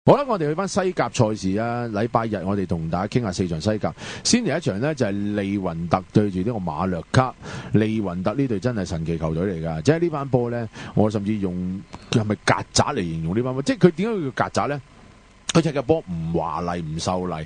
好啦，我哋去翻西甲賽事啊！禮拜日我哋同大家傾下4場西甲。先嚟一場呢，就係利雲特對住呢個馬略卡。利雲特呢隊真係神奇球隊嚟㗎，即係呢班波呢，我甚至用係咪曱甴嚟形容呢班波？即係佢點解叫曱甴呢？佢踢嘅波唔華麗唔秀麗。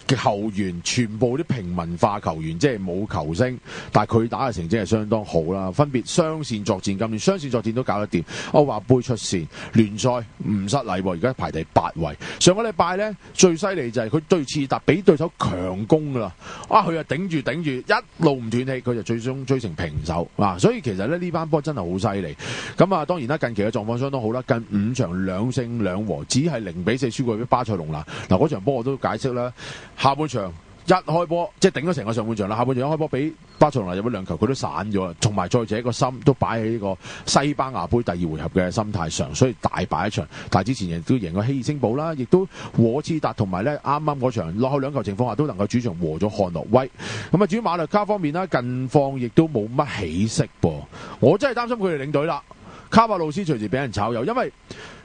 嘅球員全部啲平民化球員，即係冇球星，但係佢打嘅成績係相當好啦。分別雙線作戰，今年雙線作戰都搞得掂。歐霸杯出線，聯賽唔失禮喎，而家排第8位。上個禮拜呢，最犀利就係佢對次達俾對手強攻㗎啦，佢又頂住一路唔斷氣，佢就最終追成平手啊！所以其實呢班波真係好犀利。咁啊，當然啦，近期嘅狀況相當好啦，近5場2勝2和，只係0-4輸過俾巴塞隆拿。嗱，嗰場波我都解釋啦。下半場一開波，即係頂咗成個上半場啦。下半場一開波俾巴塞隆拿入咗2球，佢都散咗啦。同埋再者個心都擺喺呢個西班牙杯第2回合嘅心態上，所以大敗一場。但係之前亦都贏過希爾星堡啦，亦都和次達同埋咧啱啱嗰場落後2球情況下都能夠主場和咗漢諾威。咁啊，至於馬略卡方面啦，近況亦都冇乜起色噃。我真係擔心佢哋領隊啦，卡巴魯斯隨時俾人炒魷，因為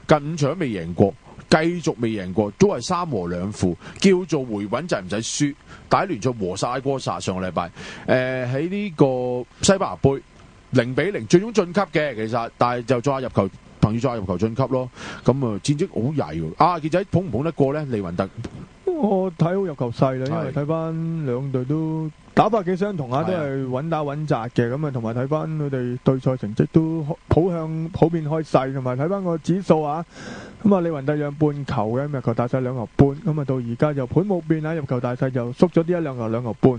近5場都未贏過。繼續未贏過，都係3和2負，叫做回穩就係唔使輸。但係聯賽和薩拉哥薩上個禮拜，喺呢個西班牙杯0-0，最終晉級嘅其實，但係就再入球，憑住再入球晉級咯。咁啊，戰績好曳喎。傑仔捧唔捧得過呢？利雲特？我睇好入球勢啦，因為睇翻兩隊都打法幾相同啊，都係穩打穩紮嘅。咁啊，同埋睇翻佢哋對賽成績都普遍開勢，同埋睇翻個指數啊。咁啊，利雲特讓半球嘅，入球大細2球半。咁啊，到而家就盤冇變啦，入球大細就縮咗啲1-2球2球半。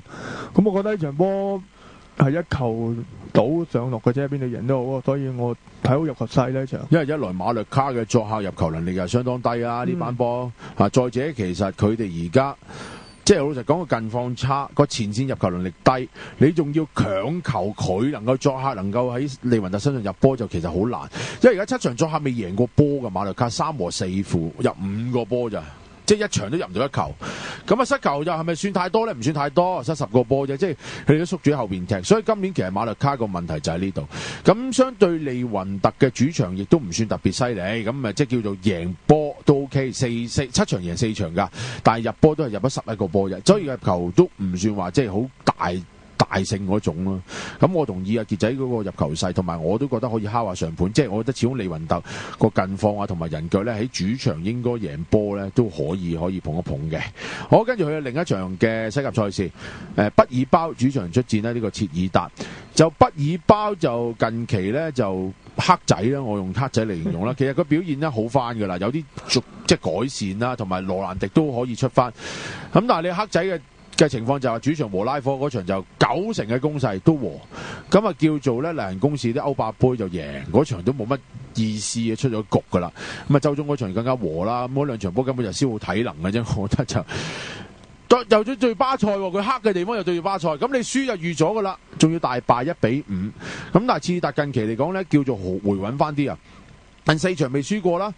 咁我覺得呢場波係1球到上落嘅啫，邊隊贏都好，所以我睇好入球勢呢場。因為一來馬略卡嘅作客入球能力又相當低啊，呢班波再者其實佢哋而家即係老實講個近況差，個前線入球能力低，你仲要強求佢能夠作客能夠喺利雲特身上入波，就其實好難。因為而家7場作客未贏過波嘅馬略卡3和4負，入5個波咋。即係1場都入唔到1球，咁啊失球又係咪算太多呢？唔算太多，失10個波啫。即係佢哋都縮住喺後邊踢，所以今年其實馬略卡個問題就喺呢度。咁相對利雲特嘅主場亦都唔算特別犀利，咁啊即係叫做贏波都 OK， 7場贏4場㗎，但係入波都係入咗11個波啫，所以入球都唔算話即係好大勝嗰種咯。咁我同意傑仔嗰個入球勢，同埋我都覺得可以敲下上盤，即係我覺得始終利雲特個近況啊同埋人腳咧喺主場應該贏波咧都可以捧一捧嘅。好，跟住去另一場嘅西甲賽事，畢爾包主場出戰呢個切爾達。就畢爾包就近期咧就黑仔啦，我用黑仔嚟形容啦。其實佢表現咧好翻噶啦，有啲即係改善啦，同埋羅蘭迪都可以出翻。咁但係你黑仔嘅情況就係主場和拉科嗰場就90成嘅攻勢都和，咁啊叫做咧例行公事啲歐霸杯就贏嗰場都冇乜意思嘅，出咗局噶啦。咁啊周中嗰場更加和啦，咁嗰2場波根本就消耗體能嘅啫，我覺得就又對住巴塞，佢黑嘅地方又對住巴塞，咁你輸就預咗噶啦，仲要大敗1-5。咁但係切爾達近期嚟講咧叫做回穩翻啲啊，近4場未輸過啦。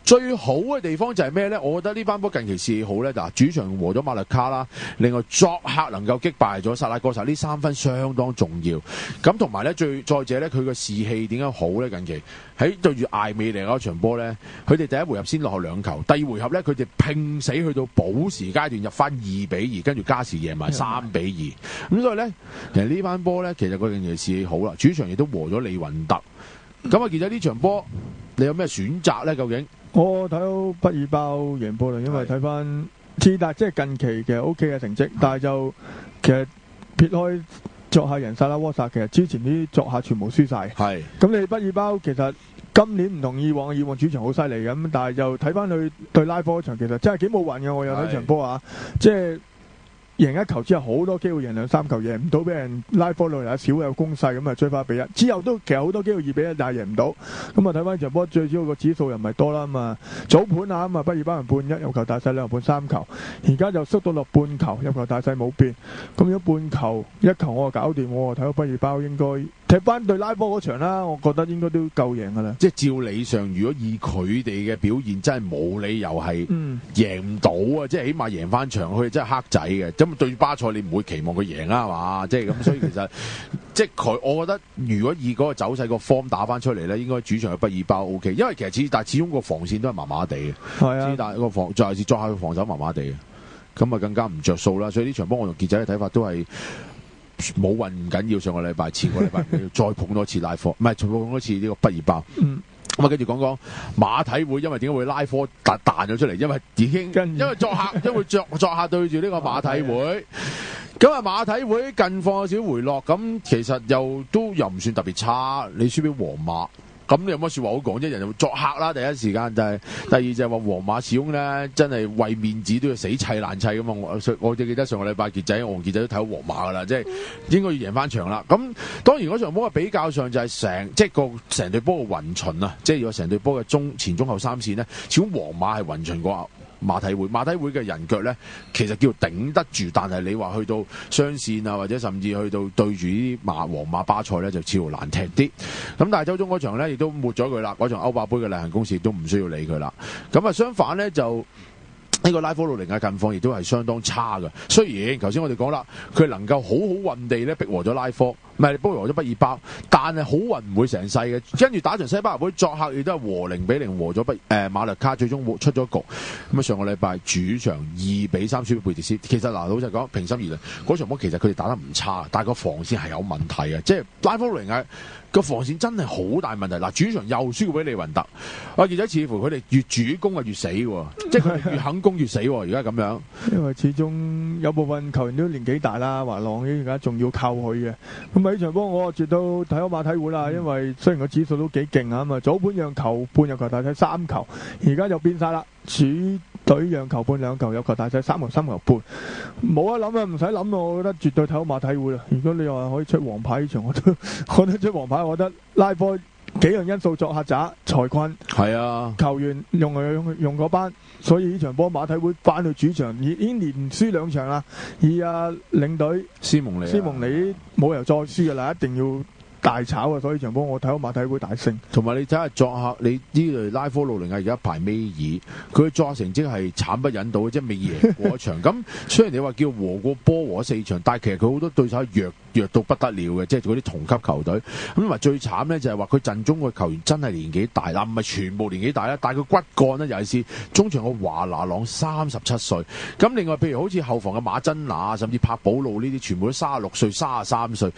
最好嘅地方就係咩呢？我覺得呢班波近期士氣好呢，嗱，主場和咗馬略卡啦，另外作客能夠擊敗咗薩拉哥薩，呢3分相當重要。咁同埋呢，再者呢，佢個士氣點解好呢？近期喺對住艾美利嗰場波呢，佢哋第1回合先落後2球，第2回合呢，佢哋拼死去到補時階段入翻2-2，跟住加時贏埋3-2。咁所以呢，其實呢班波呢，其實佢近期士氣好啦，主場亦都和咗利雲特。咁啊，其實呢場波你有咩選擇呢？究竟？我睇到畢爾包贏波啦，因為睇翻切達即係近期嘅 OK 嘅成績，但係就其實撇開作客贏薩拉戈薩，其實之前啲作客全部輸晒。係咁，你畢爾包其實今年唔同以往主場好犀利咁，但係就睇翻佢對拉科場，其實真係幾冇運嘅。我有睇場波啊，即係贏1球之後好多機會贏2-3球，贏唔到，俾人拉波落嚟，少有攻勢咁啊，追翻1-1。之後都其實好多機會2-1，但係贏唔到。咁啊睇翻場波，最主要個指數又唔係多啦，咁啊早盤啊，咁啊畢爾包人半1，入球大細2球半3球，而家就縮到落半球，入球大細冇變。咁如果半球1球我就搞掂，我睇到畢爾包應該踢翻對拉波嗰場啦，我覺得應該都夠贏噶啦。即係照理上，如果以佢哋嘅表現，真係冇理由係贏唔到啊！即係起碼贏翻場，佢真係黑仔嘅。咁對巴塞，你唔會期望佢贏啊，係嘛？即係咁，所以其實即係佢，我覺得如果以嗰個走勢個 form 打翻出嚟咧，應該主場嘅畢爾包 O K。因為其實但係始終個防線都係麻麻地嘅，係啊，但係個防就係作客嘅防守麻麻地嘅，咁啊更加唔着數啦。所以呢場波我同傑仔嘅睇法都係。冇運唔緊要，上個禮拜、前個禮拜再捧多次拉科，唔係再捧多次呢個畢爾包。咁啊，跟住講講馬體會，因為點解會拉科彈咗出嚟？因為已經因為作客，因為作客對住呢個馬體會。咁啊，馬體會近況有少回落，咁其實又唔算特別差。你輸俾皇馬。咁你有乜說話好講啫？人就作客啦，第一時間就係、是，第二就係話皇馬始終咧，真係為面子都要死砌爛砌咁嘛。我記得上個禮拜傑仔，我同傑仔都睇到皇馬噶啦，即係應該要贏翻場啦。咁當然嗰場波嘅比較上就係即係成隊波嘅雲巡啊，即係有成隊波嘅前中後三線呢，始終皇馬係雲巡過馬體會嘅人腳咧，其實叫頂得住，但係你話去到雙線啊，或者甚至去到對住啲皇馬巴塞咧，就似乎難踢啲。咁但係周中嗰場咧，亦都抹咗佢啦。嗰場歐霸杯嘅例行公事都唔需要理佢啦。咁啊，相反咧就。呢個拉科魯尼亞近況亦都係相當差嘅。雖然頭先我哋講啦，佢能夠好好運地咧逼和咗拉科，唔係逼和咗畢爾包，但係好運唔會成世嘅。跟住打場西班牙杯作客亦都係和0-0和咗馬略卡，最終出咗局。咁啊，上個禮拜主場2-3輸俾貝蒂斯。其實老實講，平心而論，嗰場波其實佢哋打得唔差，但係個防線係有問題嘅，即係拉科魯尼亞個防線真係好大問題。嗱，主場又輸俾利雲特，而且似乎佢哋越主攻啊越死喎，即係佢哋越肯攻越死喎。而家咁樣，因為始終有部分球員都年紀大啦，華朗而家仲要靠佢嘅。咁喺呢場波我絕對睇好馬體會啦，因為雖然個指數都幾勁啊嘛，早盤讓球半入球大細3球，而家就變晒啦，主隊讓球半2球入球大細3球3球半，冇得諗啊，唔使諗，我覺得絕對睇好馬體會啦。如果你話可以出黃牌呢場，我都出黃牌，我覺得拉波幾樣因素作客渣財困，係啊，球員用嗰班，所以呢場波馬體會翻去主場已經連輸2場啦。而領隊斯蒙尼冇理由再輸噶啦，一定要大炒啊！所以場波我睇好馬體會大勝。同埋你睇下作客，你呢隊拉科魯尼亞而家排尾二，佢作客成績係慘不忍睹，即係未贏過一場。咁雖然你話叫和過波和4場，但係其實佢好多對手係弱到不得了嘅，即係嗰啲同級球隊。咁同埋最慘咧就係話佢陣中個球員真係年紀大啦，唔係全部年紀大啦，但係佢骨幹咧尤其是中場個華拿朗37歲。咁另外譬如好似後防嘅馬真拿，甚至柏保路呢啲，全部都36歲、33歲。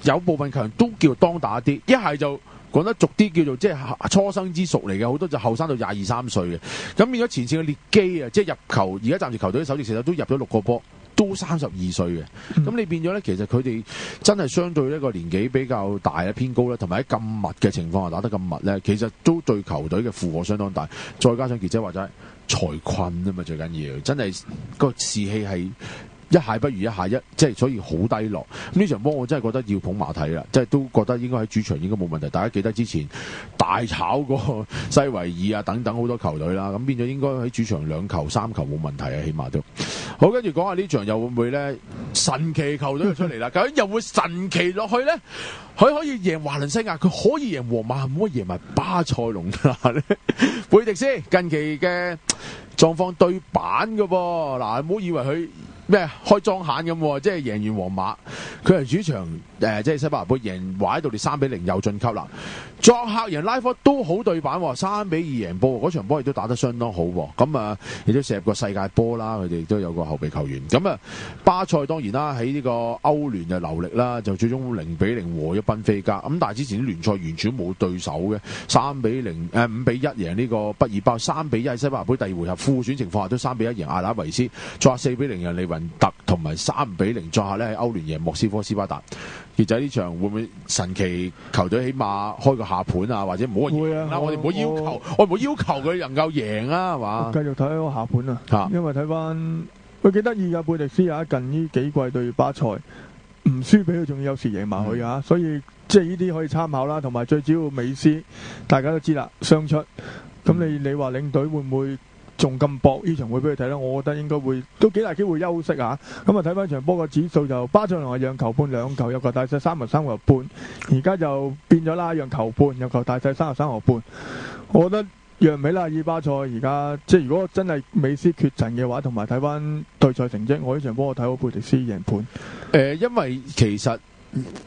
有部分球員都叫當打啲，一係就講得俗啲叫做即係初生之犢嚟嘅，好多就後生到22-23歲嘅。咁變咗前線嘅列基啊，即係入球，而家暫時球隊首席射手都入咗6個波，都32歲嘅。咁你變咗咧，其實佢哋真係相對一個年紀比較大咧、偏高咧，同埋喺咁密嘅情況下打得咁密咧，其實都對球隊嘅負荷相當大。再加上傑姐話齋財困啊嘛，最緊要真係個士氣係。一下不如一下，即係所以好低落。咁呢場波我真係覺得要捧馬體啦，即係都覺得應該喺主場應該冇問題。大家記得之前大炒過西維爾啊等等好多球隊啦，咁變咗應該喺主場2球3球冇問題啊，起碼都好。跟住講下呢場又會唔會咧神奇球隊就出嚟啦？究竟又會神奇落去咧？佢可以贏華倫西亞，佢可以贏皇馬，唔可以贏埋巴塞隆拿咧？貝迪斯近期嘅狀況對版㗎噃，嗱唔好以為佢。咩開莊閒咁，即係贏完皇馬，佢係主場即係西班牙杯贏華度列3-0又晉級啦。作客贏拉科都好對版，3-2贏波，嗰場波亦都打得相當好。咁啊，亦都射入個世界波啦，佢哋亦都有個後備球員。咁啊，巴塞當然啦，喺呢個歐聯就留力啦，就最終0-0和咗賓菲加。咁但係之前啲聯賽完全冇對手嘅，5-1贏呢個畢爾包，3-1喺西班牙杯第2回合副選情況下都3-1贏阿拉維斯，作客4-0贏利雲特，同埋3-0作客咧喺歐聯贏莫斯科斯巴達。傑仔呢場會唔會神奇球隊起碼開個下盤啊？或者唔好話贏啦，我哋唔好要求，我唔好要求佢能夠贏啊，係嘛？繼續睇個下盤啊，因為睇翻佢幾得意噶，貝迪斯啊，近呢幾季對巴塞唔輸俾佢，仲有時贏埋佢啊，所以即係呢啲可以參考啦。同埋最主要美斯，大家都知啦，傷出。咁你話領隊會唔會仲咁搏呢場會俾佢睇咧，我覺得應該會都幾大機會休息啊。咁啊睇翻場波個指數就巴塞羅那讓球半兩球，入球大細3.3個半，而家就變咗啦，讓球半入球大細33個半，我覺得。讓美拉爾巴塞而家即係如果真係美斯缺陣嘅話，同埋睇翻對賽成績，我呢場波我睇好貝迪斯贏盤。因為其實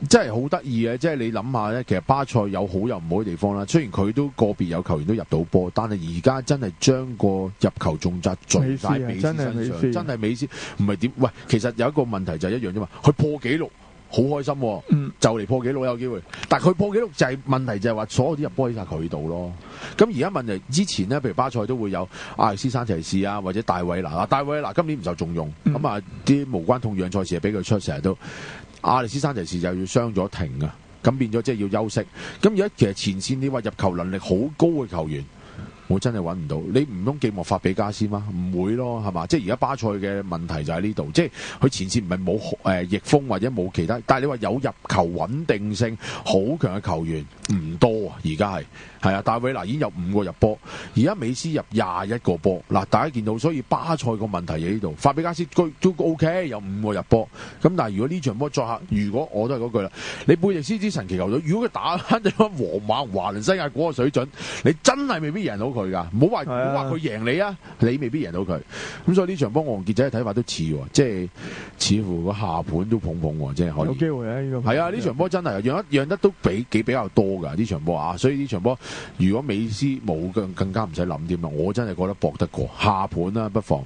真係好得意嘅，即係你諗下咧，其實巴塞有好有唔好嘅地方啦。雖然佢都個別有球員都入到波，但係而家真係將個入球重責盡喺美斯身上，真係美斯唔係點？喂，其實有一個問題就係一樣啫嘛，佢破紀錄。好開心、哦，就嚟破紀錄有機會，但係佢破紀錄就係問題就係話所有啲入波喺晒佢度咯。咁而家問題之前呢，譬如巴塞都會有阿歷斯山齊士啊，或者大衛拿。大衛拿今年唔受重用，咁啊啲無關痛癢賽事係俾佢出，成日都阿歷斯山齊士就要傷咗停啊，咁變咗即係要休息。咁而家其實前線你話入球能力好高嘅球員。我真係揾唔到，你唔通寄莫法比加斯嗎？唔會咯，係嘛？即係而家巴塞嘅問題就喺呢度，即係佢前線唔係冇逆風或者冇其他，但係你話有入球穩定性好強嘅球員唔多啊！而家係啊，大衛嗱已經有5個入波，而家美斯入21個波。嗱，大家見到，所以巴塞個問題喺呢度。法比加斯都 OK， 有5個入波。咁但係如果呢場波作客，如果我都係嗰句啦，你貝迪斯之神奇球隊，如果佢打翻對翻皇馬、華倫西亞嗰個水準，你真係未必贏到佢㗎。唔好話佢贏你啊，你未必贏到佢。咁所以呢場波，我同傑仔嘅睇法都似喎，即係似乎個下盤都捧捧喎，即係可以有機會啊！呢個係啊，呢場波真係讓得都比較多㗎呢場波啊，所以呢場波如果美斯冇更加唔使諗添啦，我真係覺得搏得過下盤啦，不妨。